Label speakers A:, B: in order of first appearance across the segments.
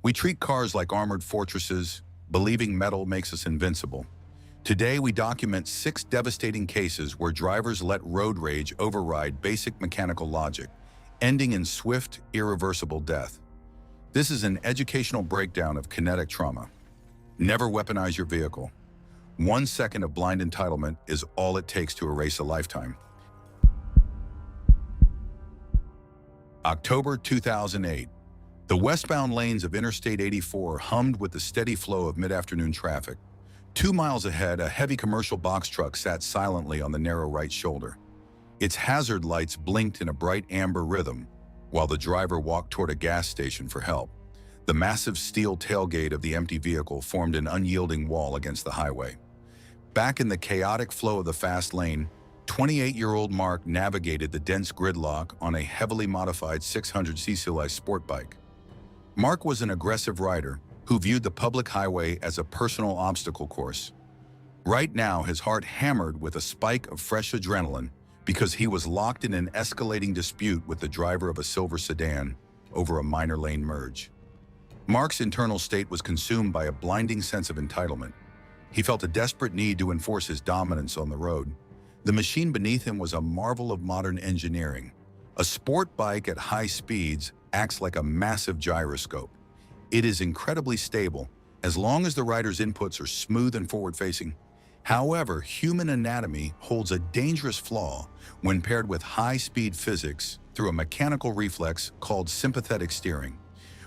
A: We treat cars like armored fortresses, believing metal makes us invincible. Today, we document 6 devastating cases where drivers let road rage override basic mechanical logic, ending in swift, irreversible death. This is an educational breakdown of kinetic trauma. Never weaponize your vehicle. 1 second of blind entitlement is all it takes to erase a lifetime. October 2008. The westbound lanes of Interstate 84 hummed with the steady flow of mid-afternoon traffic. 2 miles ahead, a heavy commercial box truck sat silently on the narrow right shoulder. Its hazard lights blinked in a bright amber rhythm, while the driver walked toward a gas station for help. The massive steel tailgate of the empty vehicle formed an unyielding wall against the highway. Back in the chaotic flow of the fast lane, 28-year-old Mark navigated the dense gridlock on a heavily modified 600cc sport bike. Mark was an aggressive rider who viewed the public highway as a personal obstacle course. Right now, his heart hammered with a spike of fresh adrenaline because he was locked in an escalating dispute with the driver of a silver sedan over a minor lane merge. Mark's internal state was consumed by a blinding sense of entitlement. He felt a desperate need to enforce his dominance on the road. The machine beneath him was a marvel of modern engineering. A sport bike at high speeds acts like a massive gyroscope. It is incredibly stable as long as the rider's inputs are smooth and forward-facing. However, human anatomy holds a dangerous flaw when paired with high-speed physics through a mechanical reflex called sympathetic steering.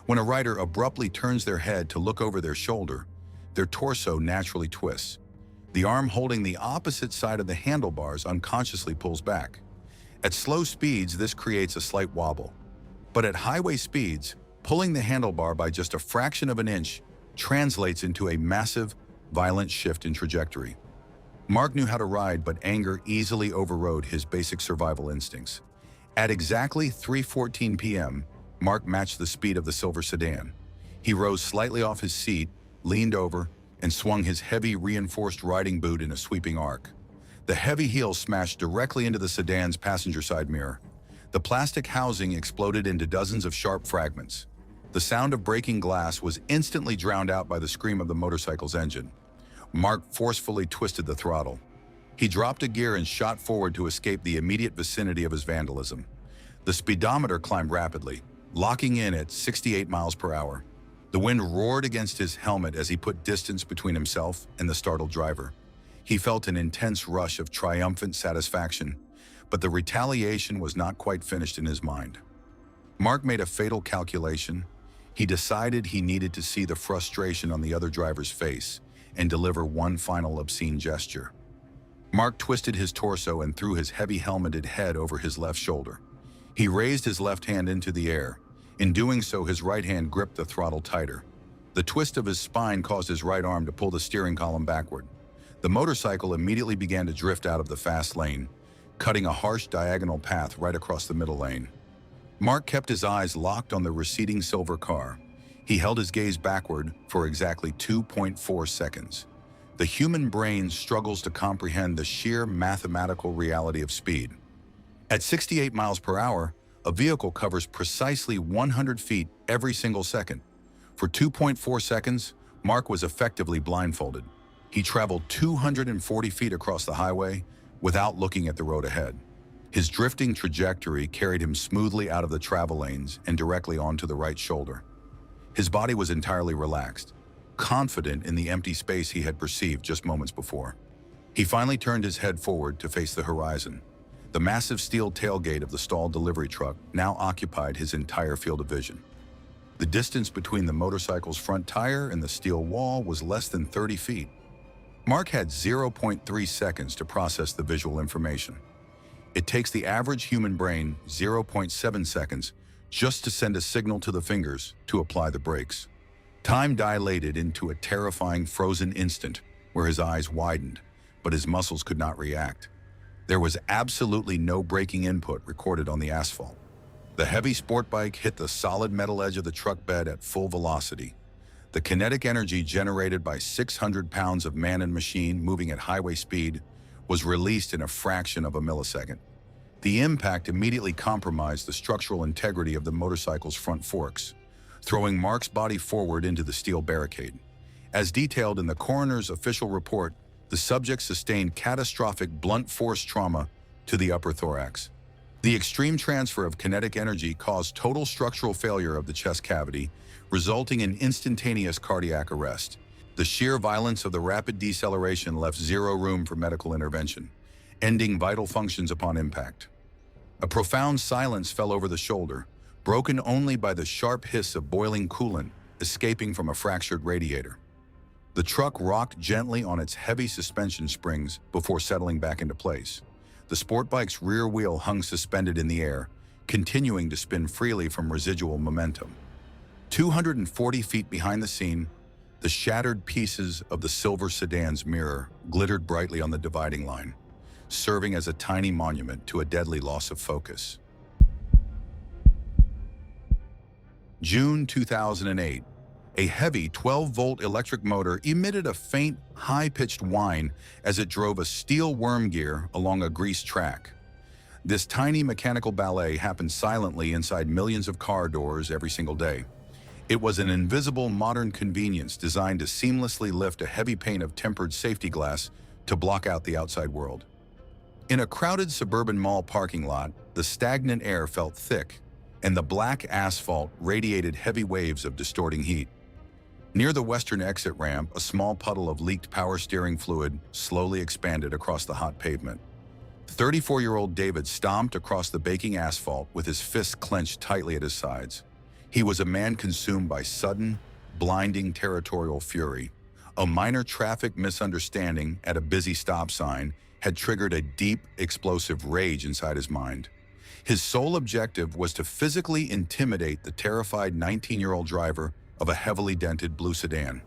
A: When a rider abruptly turns their head to look over their shoulder, their torso naturally twists. The arm holding the opposite side of the handlebars unconsciously pulls back. At slow speeds, this creates a slight wobble. But at highway speeds, pulling the handlebar by just a fraction of an inch translates into a massive, violent shift in trajectory. Mark knew how to ride, but anger easily overrode his basic survival instincts. At exactly 3:14 p.m., Mark matched the speed of the silver sedan. He rose slightly off his seat, leaned over, and swung his heavy reinforced riding boot in a sweeping arc. The heavy heel smashed directly into the sedan's passenger side mirror. The plastic housing exploded into dozens of sharp fragments. The sound of breaking glass was instantly drowned out by the scream of the motorcycle's engine. Mark forcefully twisted the throttle. He dropped a gear and shot forward to escape the immediate vicinity of his vandalism. The speedometer climbed rapidly, locking in at 68 miles per hour. The wind roared against his helmet as he put distance between himself and the startled driver. He felt an intense rush of triumphant satisfaction, but the retaliation was not quite finished in his mind. Mark made a fatal calculation. He decided he needed to see the frustration on the other driver's face and deliver one final obscene gesture. Mark twisted his torso and threw his heavy helmeted head over his left shoulder. He raised his left hand into the air. In doing so, his right hand gripped the throttle tighter. The twist of his spine caused his right arm to pull the steering column backward. The motorcycle immediately began to drift out of the fast lane, cutting a harsh diagonal path right across the middle lane. Mark kept his eyes locked on the receding silver car. He held his gaze backward for exactly 2.4 seconds. The human brain struggles to comprehend the sheer mathematical reality of speed. At 68 miles per hour, a vehicle covers precisely 100 feet every single second. For 2.4 seconds, Mark was effectively blindfolded. He traveled 240 feet across the highway without looking at the road ahead. His drifting trajectory carried him smoothly out of the travel lanes and directly onto the right shoulder. His body was entirely relaxed, confident in the empty space he had perceived just moments before. He finally turned his head forward to face the horizon. The massive steel tailgate of the stalled delivery truck now occupied his entire field of vision. The distance between the motorcycle's front tire and the steel wall was less than 30 feet. Mark had 0.3 seconds to process the visual information. It takes the average human brain 0.7 seconds just to send a signal to the fingers to apply the brakes. Time dilated into a terrifying frozen instant where his eyes widened, but his muscles could not react. There was absolutely no braking input recorded on the asphalt. The heavy sport bike hit the solid metal edge of the truck bed at full velocity. The kinetic energy generated by 600 pounds of man and machine moving at highway speed was released in a fraction of a millisecond. The impact immediately compromised the structural integrity of the motorcycle's front forks. throwing Mark's body forward into the steel barricade. As detailed in the coroner's official report, the subject sustained catastrophic blunt force trauma to the upper thorax. The extreme transfer of kinetic energy caused total structural failure of the chest cavity, resulting in instantaneous cardiac arrest. The sheer violence of the rapid deceleration left zero room for medical intervention, ending vital functions upon impact. A profound silence fell over the shoulder, broken only by the sharp hiss of boiling coolant escaping from a fractured radiator. The truck rocked gently on its heavy suspension springs before settling back into place. The sport bike's rear wheel hung suspended in the air, continuing to spin freely from residual momentum. 240 feet behind the scene, the shattered pieces of the silver sedan's mirror glittered brightly on the dividing line, serving as a tiny monument to a deadly loss of focus. June 2008. A heavy 12-volt electric motor emitted a faint, high-pitched whine as it drove a steel worm gear along a greased track. This tiny mechanical ballet happened silently inside millions of car doors every single day. It was an invisible modern convenience designed to seamlessly lift a heavy pane of tempered safety glass to block out the outside world. In a crowded suburban mall parking lot, the stagnant air felt thick, and the black asphalt radiated heavy waves of distorting heat. Near the western exit ramp, a small puddle of leaked power steering fluid slowly expanded across the hot pavement. 34-year-old David stomped across the baking asphalt with his fists clenched tightly at his sides. He was a man consumed by sudden, blinding territorial fury. A minor traffic misunderstanding at a busy stop sign had triggered a deep, explosive rage inside his mind. His sole objective was to physically intimidate the terrified 19-year-old driver of a heavily dented blue sedan.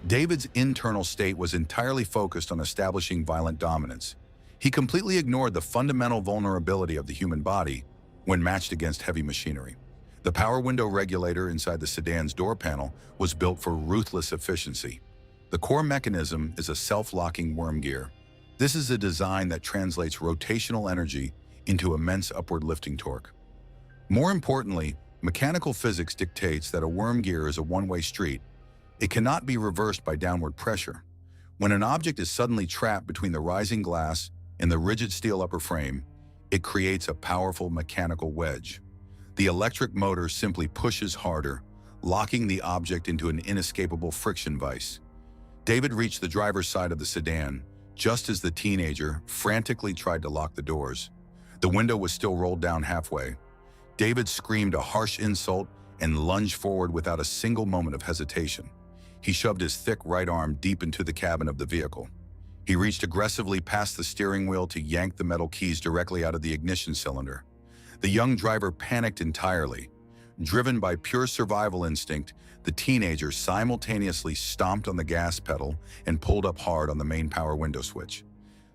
A: David's internal state was entirely focused on establishing violent dominance. He completely ignored the fundamental vulnerability of the human body when matched against heavy machinery. The power window regulator inside the sedan's door panel was built for ruthless efficiency. The core mechanism is a self-locking worm gear. This is a design that translates rotational energy into immense upward lifting torque. More importantly, mechanical physics dictates that a worm gear is a one-way street. It cannot be reversed by downward pressure. When an object is suddenly trapped between the rising glass and the rigid steel upper frame, it creates a powerful mechanical wedge. The electric motor simply pushes harder, locking the object into an inescapable friction vise. David reached the driver's side of the sedan, just as the teenager frantically tried to lock the doors. The window was still rolled down halfway. David screamed a harsh insult and lunged forward without a single moment of hesitation. He shoved his thick right arm deep into the cabin of the vehicle. He reached aggressively past the steering wheel to yank the metal keys directly out of the ignition cylinder. The young driver panicked entirely. Driven by pure survival instinct, the teenager simultaneously stomped on the gas pedal and pulled up hard on the main power window switch.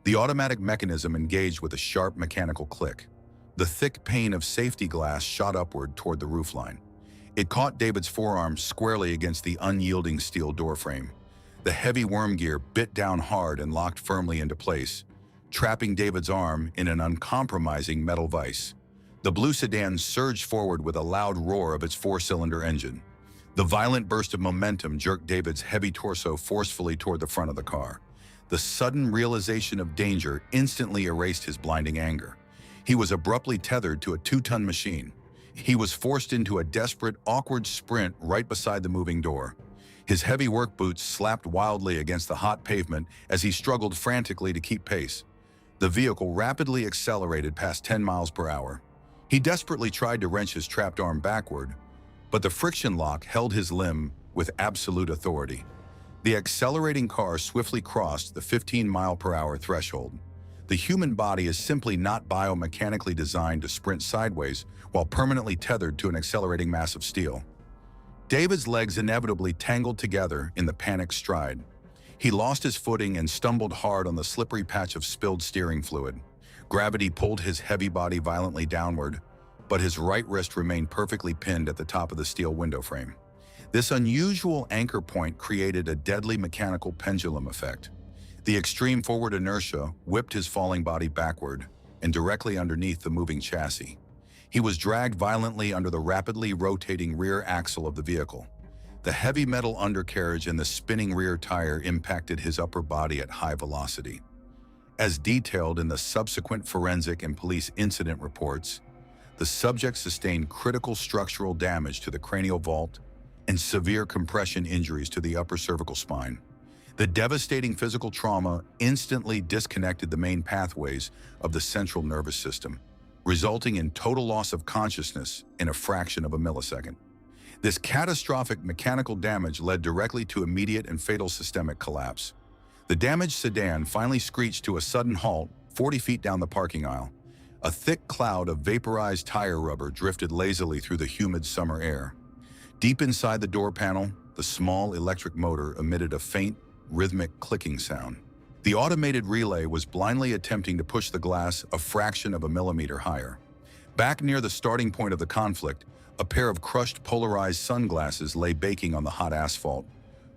A: The automatic mechanism engaged with a sharp mechanical click. The thick pane of safety glass shot upward toward the roofline. It caught David's forearm squarely against the unyielding steel doorframe. The heavy worm gear bit down hard and locked firmly into place, trapping David's arm in an uncompromising metal vise. The blue sedan surged forward with a loud roar of its four-cylinder engine. The violent burst of momentum jerked David's heavy torso forcefully toward the front of the car. The sudden realization of danger instantly erased his blinding anger. He was abruptly tethered to a 2-ton machine. He was forced into a desperate, awkward sprint right beside the moving door. His heavy work boots slapped wildly against the hot pavement as he struggled frantically to keep pace. The vehicle rapidly accelerated past 10 miles per hour. He desperately tried to wrench his trapped arm backward, but the friction lock held his limb with absolute authority. The accelerating car swiftly crossed the 15-mile-per-hour threshold. The human body is simply not biomechanically designed to sprint sideways while permanently tethered to an accelerating mass of steel. David's legs inevitably tangled together in the panicked stride. He lost his footing and stumbled hard on the slippery patch of spilled steering fluid. Gravity pulled his heavy body violently downward, but his right wrist remained perfectly pinned at the top of the steel window frame. This unusual anchor point created a deadly mechanical pendulum effect. The extreme forward inertia whipped his falling body backward and directly underneath the moving chassis. He was dragged violently under the rapidly rotating rear axle of the vehicle. The heavy metal undercarriage and the spinning rear tire impacted his upper body at high velocity. As detailed in the subsequent forensic and police incident reports, the subject sustained critical structural damage to the cranial vault and severe compression injuries to the upper cervical spine. The devastating physical trauma instantly disconnected the main pathways of the central nervous system, resulting in total loss of consciousness in a fraction of a millisecond. This catastrophic mechanical damage led directly to immediate and fatal systemic collapse. The damaged sedan finally screeched to a sudden halt 40 feet down the parking aisle. A thick cloud of vaporized tire rubber drifted lazily through the humid summer air. Deep inside the door panel, the small electric motor emitted a faint, rhythmic clicking sound. The automated relay was blindly attempting to push the glass a fraction of a millimeter higher. Back near the starting point of the conflict, a pair of crushed polarized sunglasses lay baking on the hot asphalt,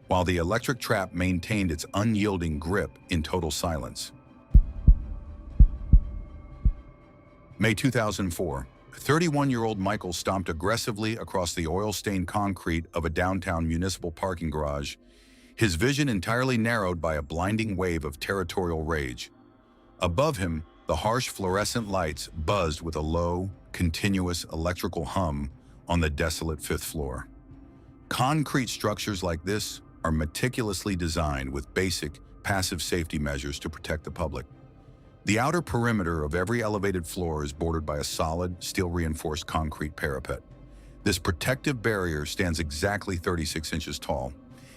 A: while the electric trap maintained its unyielding grip in total silence. May 2004, 31-year-old Michael stomped aggressively across the oil-stained concrete of a downtown municipal parking garage, his vision entirely narrowed by a blinding wave of territorial rage. Above him, the harsh fluorescent lights buzzed with a low, continuous electrical hum on the desolate fifth floor. Concrete structures like this are meticulously designed with basic, passive safety measures to protect the public. The outer perimeter of every elevated floor is bordered by a solid, steel-reinforced concrete parapet. This protective barrier stands exactly 36 inches tall.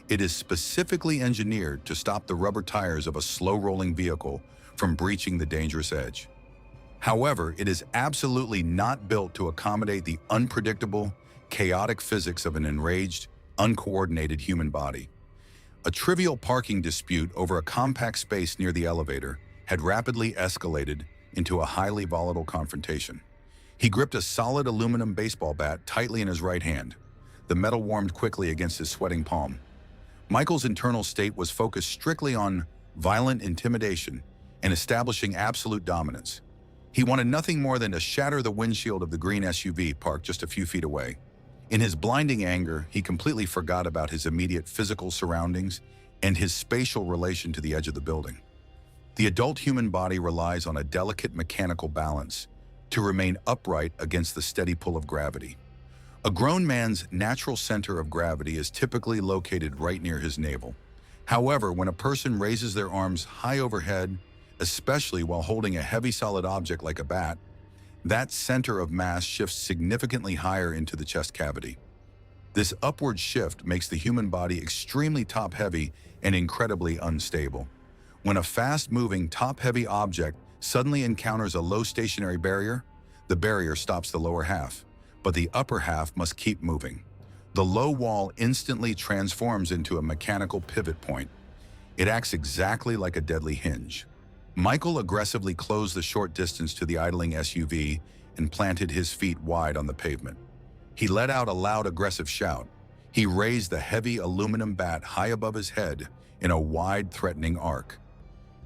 A: It is specifically engineered to stop the rubber tires of a slow-rolling vehicle from breaching the dangerous edge. However, it is absolutely not built to accommodate the unpredictable, chaotic physics of an enraged, uncoordinated human body. A trivial parking dispute over a compact space near the elevator had rapidly escalated into a highly volatile confrontation. He gripped a solid aluminum baseball bat tightly in his right hand. The metal warmed quickly against his sweating palm. Michael's internal state was focused strictly on violent intimidation and establishing absolute dominance. He wanted nothing more than to shatter the windshield of the green SUV parked just a few feet away. In his blinding anger, he completely forgot about his immediate physical surroundings and his spatial relation to the edge of the building. The adult human body relies on a delicate mechanical balance to remain upright against the steady pull of gravity. A grown man's natural center of gravity is typically located right near his navel. However, when a person raises their arms high overhead, especially while holding a heavy solid object like a bat, that center of mass shifts significantly higher into the chest cavity. This upward shift makes the human body extremely top-heavy and incredibly unstable. When a fast-moving, top-heavy object suddenly encounters a low stationary barrier, the barrier stops the lower half, but the upper half must keep moving. The low wall instantly transforms into a mechanical pivot point. It acts exactly like a deadly hinge. Michael aggressively closed the short distance to the idling SUV and planted his feet wide on the pavement. He let out a loud, aggressive shout. He raised the heavy aluminum bat high above his head in a wide, threatening arc.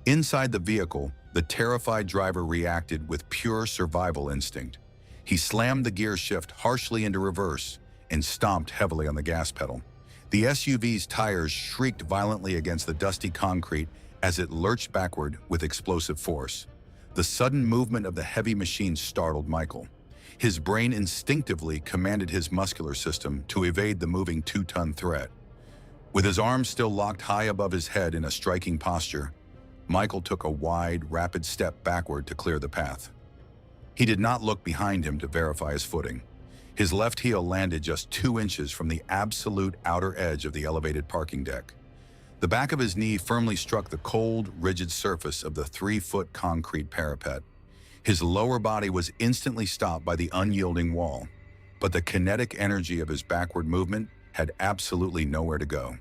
A: Inside the vehicle, the terrified driver reacted with pure survival instinct. He slammed the gear shift harshly into reverse and stomped heavily on the gas pedal. The SUV's tires shrieked violently against the dusty concrete as it lurched backward with explosive force. The sudden movement of the heavy machine startled Michael. His brain instinctively commanded his muscular system to evade the moving 2-ton threat. With his arms still locked high above his head in a striking posture, Michael took a wide, rapid step backward to clear the path. He did not look behind him to verify his footing. His left heel landed just 2 inches from the absolute outer edge of the elevated parking deck. The back of his knee firmly struck the cold, rigid surface of the 3-foot concrete parapet. His lower body was instantly stopped by the unyielding wall, but the kinetic energy of his backward movement had absolutely nowhere to go.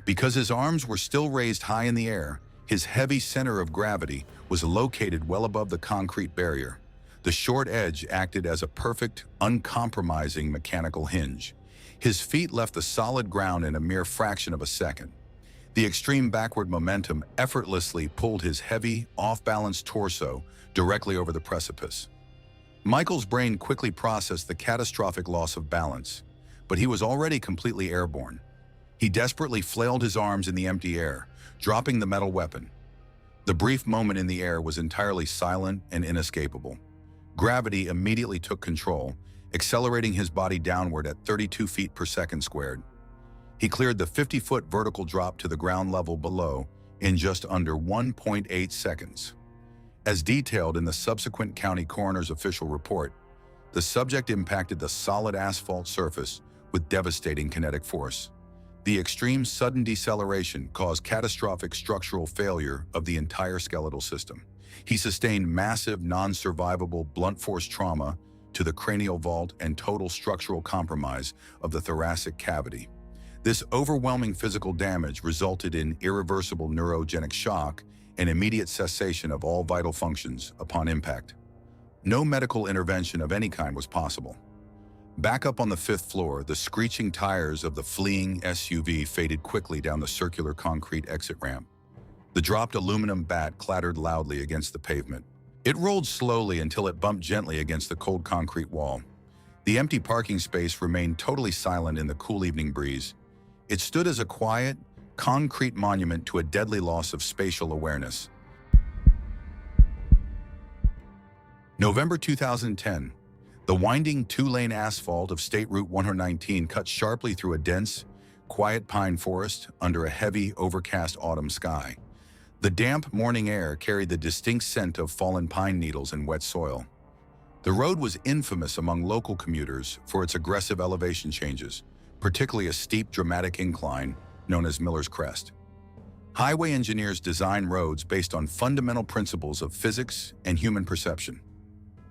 A: Because his arms were still raised high in the air, his heavy center of gravity was located well above the concrete barrier. The short edge acted as a perfect, uncompromising mechanical hinge. His feet left the solid ground in a mere fraction of a second. The extreme backward momentum effortlessly pulled his heavy, off-balance torso directly over the precipice. Michael's brain quickly processed the catastrophic loss of balance, but he was already completely airborne. He desperately flailed his arms in the empty air, dropping the metal weapon. The brief moment in the air was entirely silent and inescapable. Gravity immediately took control, accelerating his body downward at 32 feet per second squared. He cleared the 50-foot vertical drop to the ground level below in just under 1.8 seconds. As detailed in the subsequent county coroner's official report, the subject impacted the solid asphalt surface with devastating kinetic force. The extreme sudden deceleration caused catastrophic structural failure of the entire skeletal system. He sustained massive, non-survivable blunt force trauma to the cranial vault and total structural compromise of the thoracic cavity. This overwhelming physical damage resulted in irreversible neurogenic shock and immediate cessation of all vital functions upon impact. No medical intervention of any kind was possible. Back up on the 5th floor, the screeching tires of the fleeing SUV faded quickly down the circular concrete exit ramp. The dropped aluminum bat clattered loudly against the pavement. It rolled slowly until it bumped gently against the cold concrete wall. The empty parking space remained totally silent in the cool evening breeze. It stood as a quiet, concrete monument to a deadly loss of spatial awareness. November 2010. The winding 2-lane asphalt of State Route 119 cut sharply through a dense, quiet pine forest under a heavy, overcast autumn sky. The damp morning air carried the distinct scent of fallen pine needles and wet soil. The road was infamous among local commuters for its aggressive elevation changes, particularly a steep, dramatic incline known as Miller's Crest. Highway engineers design roads based on fundamental principles of physics and human perception.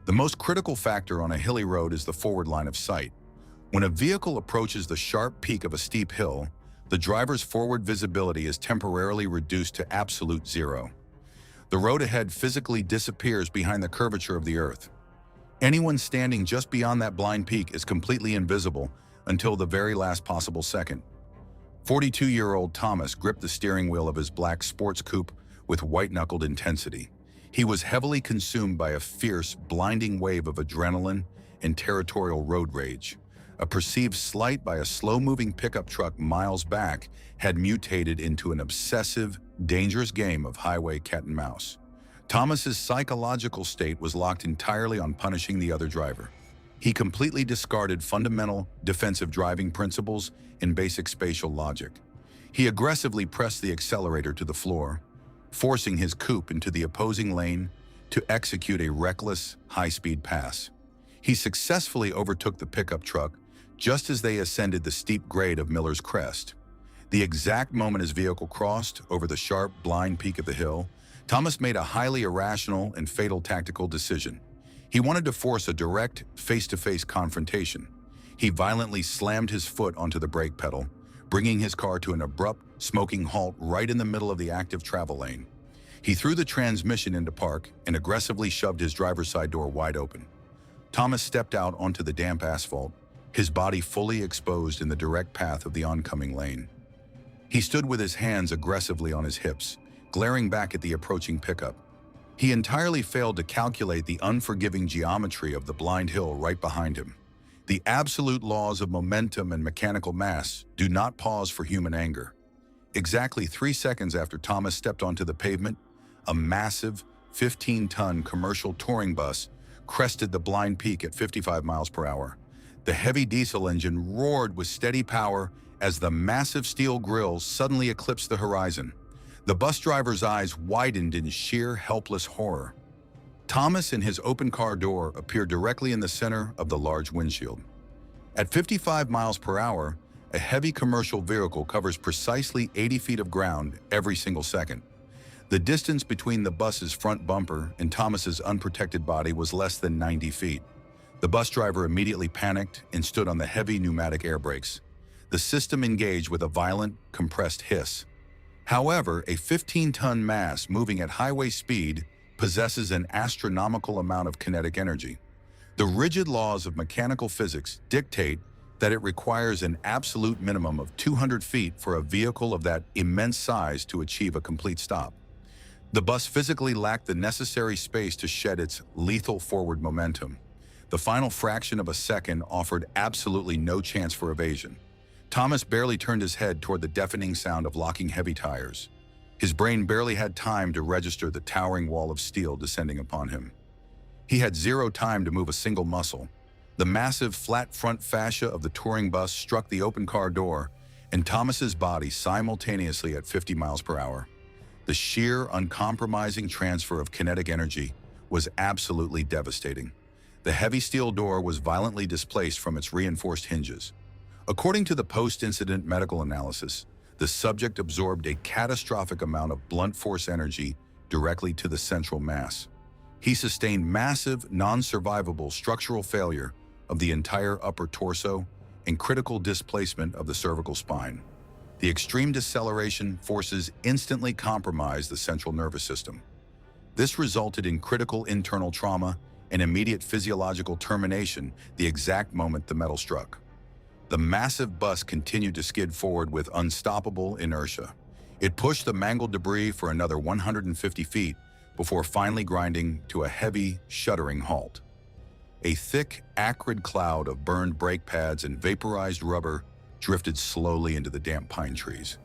A: The most critical factor on a hilly road is the forward line of sight. When a vehicle approaches the sharp peak of a steep hill, the driver's forward visibility is temporarily reduced to absolute zero. The road ahead physically disappears behind the curvature of the earth. Anyone standing just beyond that blind peak is completely invisible until the very last possible second. 42-year-old Thomas gripped the steering wheel of his black sports coupe with white-knuckled intensity. He was heavily consumed by a fierce, blinding wave of adrenaline and territorial road rage. A perceived slight by a slow-moving pickup truck miles back had mutated into an obsessive, dangerous game of highway cat and mouse. Thomas's psychological state was locked entirely on punishing the other driver. He completely discarded fundamental defensive driving principles and basic spatial logic. He aggressively pressed the accelerator to the floor, forcing his coupe into the opposing lane to execute a reckless, high-speed pass. He successfully overtook the pickup truck just as they ascended the steep grade of Miller's Crest. The exact moment his vehicle crossed over the sharp, blind peak of the hill, Thomas made a highly irrational and fatal tactical decision. He wanted to force a direct, face-to-face confrontation. He violently slammed his foot onto the brake pedal, bringing his car to an abrupt, smoking halt right in the middle of the active travel lane. He threw the transmission into park and aggressively shoved his driver's side door wide open. Thomas stepped out onto the damp asphalt, his body fully exposed in the direct path of the oncoming lane. He stood with his hands aggressively on his hips, glaring back at the approaching pickup. He entirely failed to calculate the unforgiving geometry of the blind hill right behind him. The absolute laws of momentum and mechanical mass do not pause for human anger. Exactly 3 seconds after Thomas stepped onto the pavement, a massive 15-ton commercial touring bus crested the blind peak at 55 miles per hour. The heavy diesel engine roared with steady power as the massive steel grills suddenly eclipsed the horizon. The bus driver's eyes widened in sheer, helpless horror. Thomas and his open car door appeared directly in the center of the large windshield. At 55 miles per hour, a heavy commercial vehicle covers precisely 80 feet of ground every single second. The distance between the bus's front bumper and Thomas's unprotected body was less than 90 feet. The bus driver immediately panicked and stood on the heavy pneumatic air brakes. The system engaged with a violent, compressed hiss. However, a 15-ton mass moving at highway speed possesses an astronomical amount of kinetic energy. The rigid laws of mechanical physics dictate that it requires an absolute minimum of 200 feet for a vehicle of that immense size to achieve a complete stop. The bus physically lacked the necessary space to shed its lethal forward momentum. The final fraction of a second offered absolutely no chance for evasion. Thomas barely turned his head toward the deafening sound of locking heavy tires. His brain barely had time to register the towering wall of steel descending upon him. He had zero time to move a single muscle. The massive flat front fascia of the touring bus struck the open car door, and Thomas's body simultaneously at 50 miles per hour. The sheer, uncompromising transfer of kinetic energy was absolutely devastating. The heavy steel door was violently displaced from its reinforced hinges. According to the post-incident medical analysis, the subject absorbed a catastrophic amount of blunt force energy directly to the central mass. He sustained massive, non-survivable structural failure of the entire upper torso and critical displacement of the cervical spine. The extreme deceleration forces instantly compromised the central nervous system. This resulted in critical internal trauma and immediate physiological termination the exact moment the metal struck. The massive bus continued to skid forward with unstoppable inertia. It pushed the mangled debris for another 150 feet before finally grinding to a heavy, shuddering halt. A thick, acrid cloud of burned brake pads and vaporized rubber drifted slowly into the damp pine trees.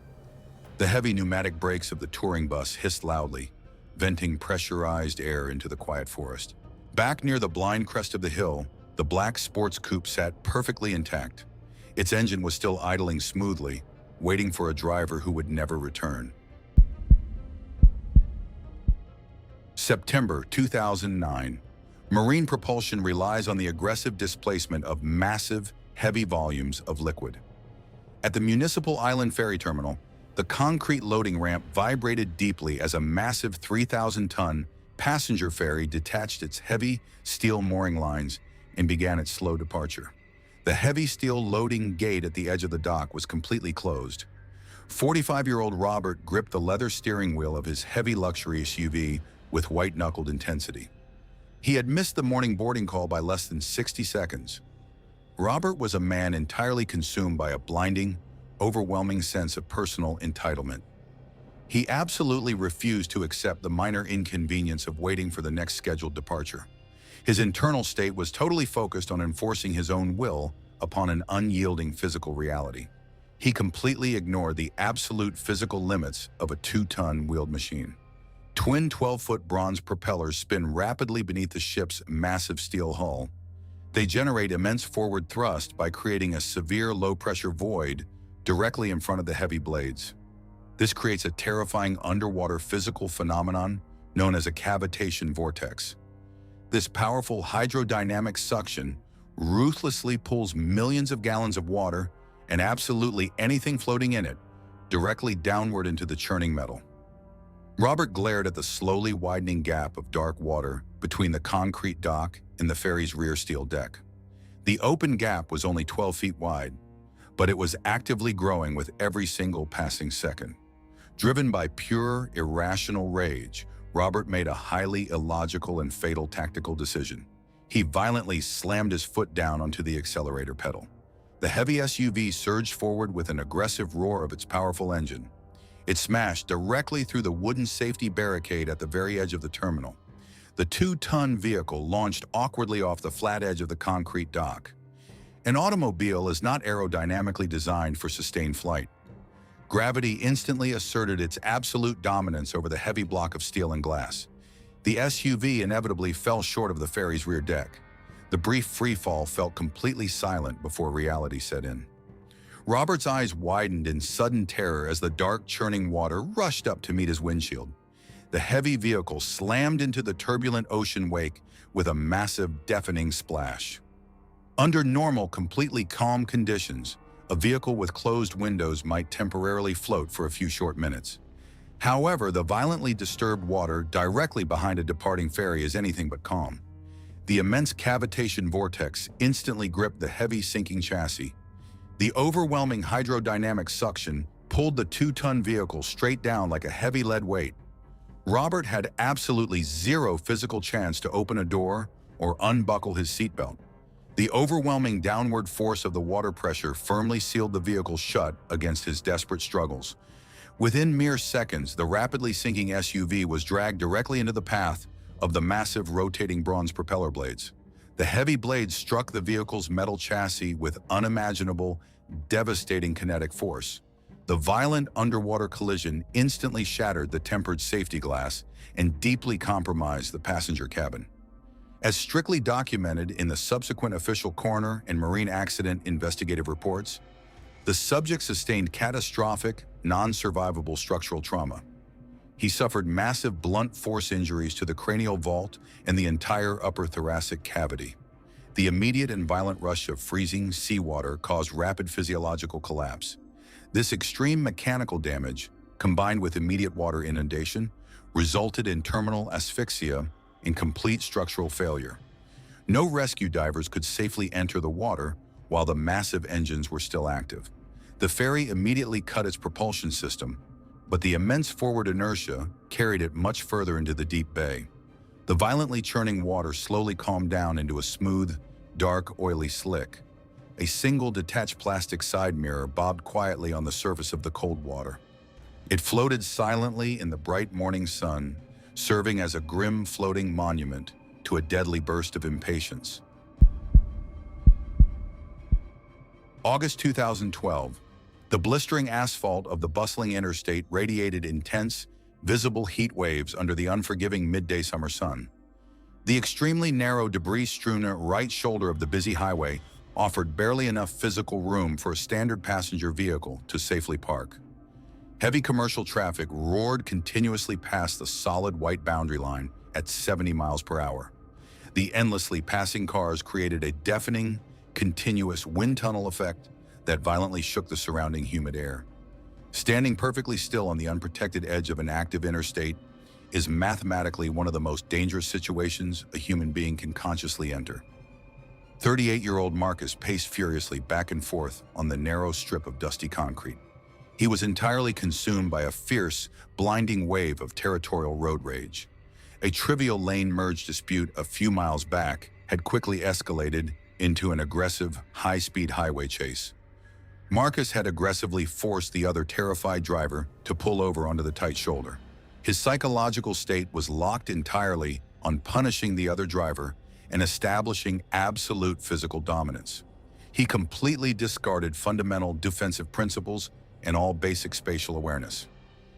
A: The heavy pneumatic brakes of the touring bus hissed loudly, venting pressurized air into the quiet forest. Back near the blind crest of the hill, the black sports coupe sat perfectly intact. Its engine was still idling smoothly, waiting for a driver who would never return. September 2009. Marine propulsion relies on the aggressive displacement of massive, heavy volumes of liquid. At the municipal island ferry terminal, the concrete loading ramp vibrated deeply as a massive 3,000-ton passenger ferry detached its heavy steel mooring lines and began its slow departure. The heavy steel loading gate at the edge of the dock was completely closed. 45-year-old Robert gripped the leather steering wheel of his heavy luxury SUV with white-knuckled intensity. He had missed the morning boarding call by less than 60 seconds. Robert was a man entirely consumed by a blinding, overwhelming sense of personal entitlement. He absolutely refused to accept the minor inconvenience of waiting for the next scheduled departure. His internal state was totally focused on enforcing his own will upon an unyielding physical reality. He completely ignored the absolute physical limits of a 2-ton wheeled machine. Twin 12-foot bronze propellers spin rapidly beneath the ship's massive steel hull. They generate immense forward thrust by creating a severe low-pressure void directly in front of the heavy blades. This creates a terrifying underwater physical phenomenon known as a cavitation vortex. This powerful hydrodynamic suction ruthlessly pulls millions of gallons of water and absolutely anything floating in it directly downward into the churning metal. Robert glared at the slowly widening gap of dark water between the concrete dock and the ferry's rear steel deck. The open gap was only 12 feet wide, but it was actively growing with every single passing second. Driven by pure, irrational rage, Robert made a highly illogical and fatal tactical decision. He violently slammed his foot down onto the accelerator pedal. The heavy SUV surged forward with an aggressive roar of its powerful engine. It smashed directly through the wooden safety barricade at the very edge of the terminal. The 2-ton vehicle launched awkwardly off the flat edge of the concrete dock. An automobile is not aerodynamically designed for sustained flight. Gravity instantly asserted its absolute dominance over the heavy block of steel and glass. The SUV inevitably fell short of the ferry's rear deck. The brief freefall felt completely silent before reality set in. Robert's eyes widened in sudden terror as the dark, churning water rushed up to meet his windshield. The heavy vehicle slammed into the turbulent ocean wake with a massive, deafening splash. Under normal, completely calm conditions, a vehicle with closed windows might temporarily float for a few short minutes. However, the violently disturbed water directly behind a departing ferry is anything but calm. The immense cavitation vortex instantly gripped the heavy, sinking chassis. The overwhelming hydrodynamic suction pulled the 2-ton vehicle straight down like a heavy lead weight. Robert had absolutely zero physical chance to open a door or unbuckle his seatbelt. The overwhelming downward force of the water pressure firmly sealed the vehicle shut against his desperate struggles. Within mere seconds, the rapidly sinking SUV was dragged directly into the path of the massive rotating bronze propeller blades. The heavy blades struck the vehicle's metal chassis with unimaginable, devastating kinetic force. The violent underwater collision instantly shattered the tempered safety glass and deeply compromised the passenger cabin. As strictly documented in the subsequent official coroner and marine accident investigative reports, the subject sustained catastrophic, non-survivable structural trauma. He suffered massive blunt force injuries to the cranial vault and the entire upper thoracic cavity. The immediate and violent rush of freezing seawater caused rapid physiological collapse. This extreme mechanical damage, combined with immediate water inundation, resulted in terminal asphyxia and complete structural failure. No rescue divers could safely enter the water while the massive engines were still active. The ferry immediately cut its propulsion system, but the immense forward inertia carried it much further into the deep bay. The violently churning water slowly calmed down into a smooth, dark, oily slick. A single detached plastic side mirror bobbed quietly on the surface of the cold water. It floated silently in the bright morning sun, serving as a grim floating monument to a deadly burst of impatience. August 2012. The blistering asphalt of the bustling interstate radiated intense, visible heat waves under the unforgiving midday summer sun. The extremely narrow, debris-strewn right shoulder of the busy highway offered barely enough physical room for a standard passenger vehicle to safely park. Heavy commercial traffic roared continuously past the solid white boundary line at 70 miles per hour. The endlessly passing cars created a deafening, continuous wind tunnel effect that violently shook the surrounding humid air. Standing perfectly still on the unprotected edge of an active interstate is mathematically one of the most dangerous situations a human being can consciously enter. 38-year-old Marcus paced furiously back and forth on the narrow strip of dusty concrete. He was entirely consumed by a fierce, blinding wave of territorial road rage. A trivial lane merge dispute a few miles back had quickly escalated into an aggressive, high-speed highway chase. Marcus had aggressively forced the other terrified driver to pull over onto the tight shoulder. His psychological state was locked entirely on punishing the other driver and establishing absolute physical dominance. He completely discarded fundamental defensive principles and all basic spatial awareness.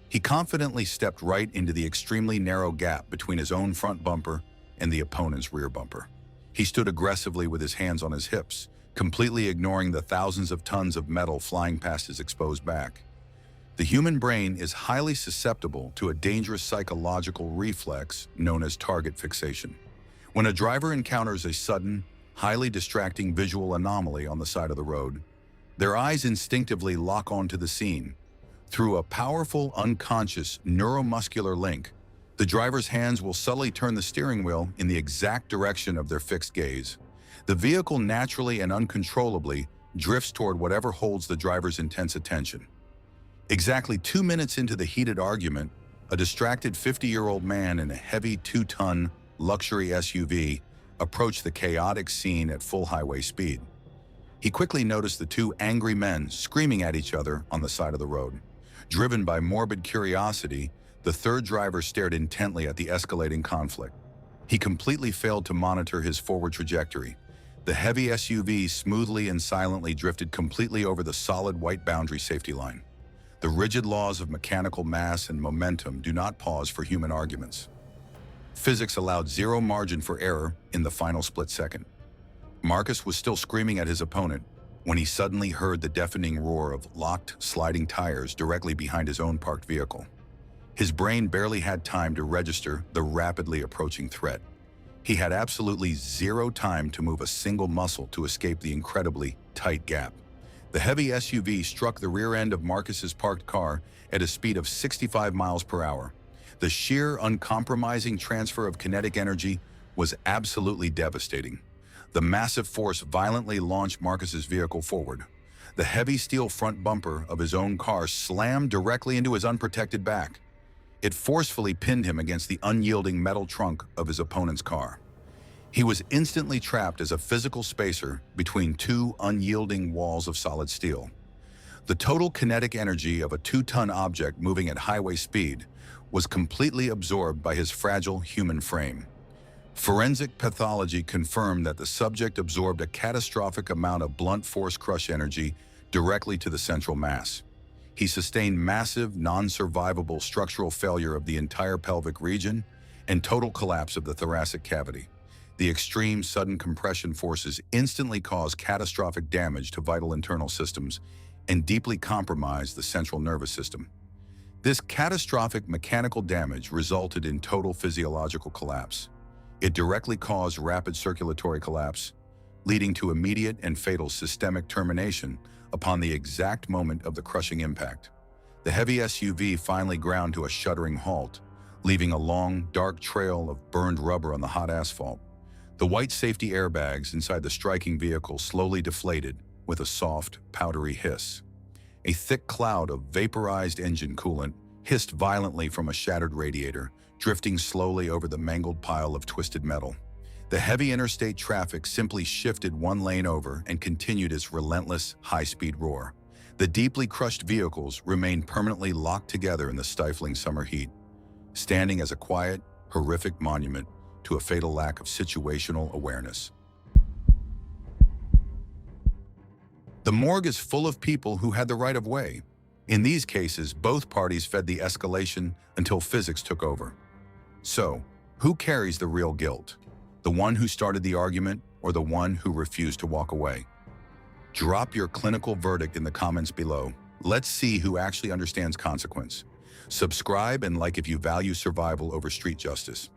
A: He confidently stepped right into the extremely narrow gap between his own front bumper and the opponent's rear bumper. He stood aggressively with his hands on his hips, completely ignoring the thousands of tons of metal flying past his exposed back. The human brain is highly susceptible to a dangerous psychological reflex known as target fixation. When a driver encounters a sudden, highly distracting visual anomaly on the side of the road, their eyes instinctively lock onto the scene. Through a powerful, unconscious neuromuscular link, the driver's hands will subtly turn the steering wheel in the exact direction of their fixed gaze. The vehicle naturally and uncontrollably drifts toward whatever holds the driver's intense attention. Exactly 2 minutes into the heated argument, a distracted 50-year-old man in a heavy 2-ton luxury SUV approached the chaotic scene at full highway speed. He quickly noticed the two angry men screaming at each other on the side of the road. Driven by morbid curiosity, the third driver stared intently at the escalating conflict. He completely failed to monitor his forward trajectory. The heavy SUV smoothly and silently drifted completely over the solid white boundary safety line. The rigid laws of mechanical mass and momentum do not pause for human arguments. Physics allowed zero margin for error in the final split second. Marcus was still screaming at his opponent when he suddenly heard the deafening roar of locked, sliding tires directly behind his own parked vehicle. His brain barely had time to register the rapidly approaching threat. He had absolutely zero time to move a single muscle to escape the incredibly tight gap. The heavy SUV struck the rear end of Marcus's parked car at a speed of 65 miles per hour. The sheer, uncompromising transfer of kinetic energy was absolutely devastating. The massive force violently launched Marcus's vehicle forward. The heavy steel front bumper of his own car slammed directly into his unprotected back. It forcefully pinned him against the unyielding metal trunk of his opponent's car. He was instantly trapped as a physical spacer between two unyielding walls of solid steel. The total kinetic energy of a 2-ton object moving at highway speed was completely absorbed by his fragile human frame. Forensic pathology confirmed that the subject absorbed a catastrophic amount of blunt force crush energy directly to the central mass. He sustained massive, non-survivable structural failure of the entire pelvic region and total collapse of the thoracic cavity. The extreme sudden compression forces instantly caused catastrophic damage to vital internal systems and deeply compromised the central nervous system. This catastrophic mechanical damage resulted in total physiological collapse. It directly caused rapid circulatory collapse, leading to immediate and fatal systemic termination upon the exact moment of the crushing impact. The heavy SUV finally ground to a shuddering halt, leaving a long, dark trail of burned rubber on the hot asphalt. The white safety airbags inside the striking vehicle slowly deflated with a soft, powdery hiss. A thick cloud of vaporized engine coolant hissed violently from a shattered radiator, drifting slowly over the mangled pile of twisted metal. The heavy interstate traffic simply shifted one lane over and continued its relentless, high-speed roar. The deeply crushed vehicles remained permanently locked together in the stifling summer heat, standing as a quiet, horrific monument to a fatal lack of situational awareness. The morgue is full of people who had the right of way. In these cases, both parties fed the escalation until physics took over. So, who carries the real guilt? The one who started the argument or the one who refused to walk away? Drop your clinical verdict in the comments below. Let's see who actually understands consequence. Subscribe and like if you value survival over street justice.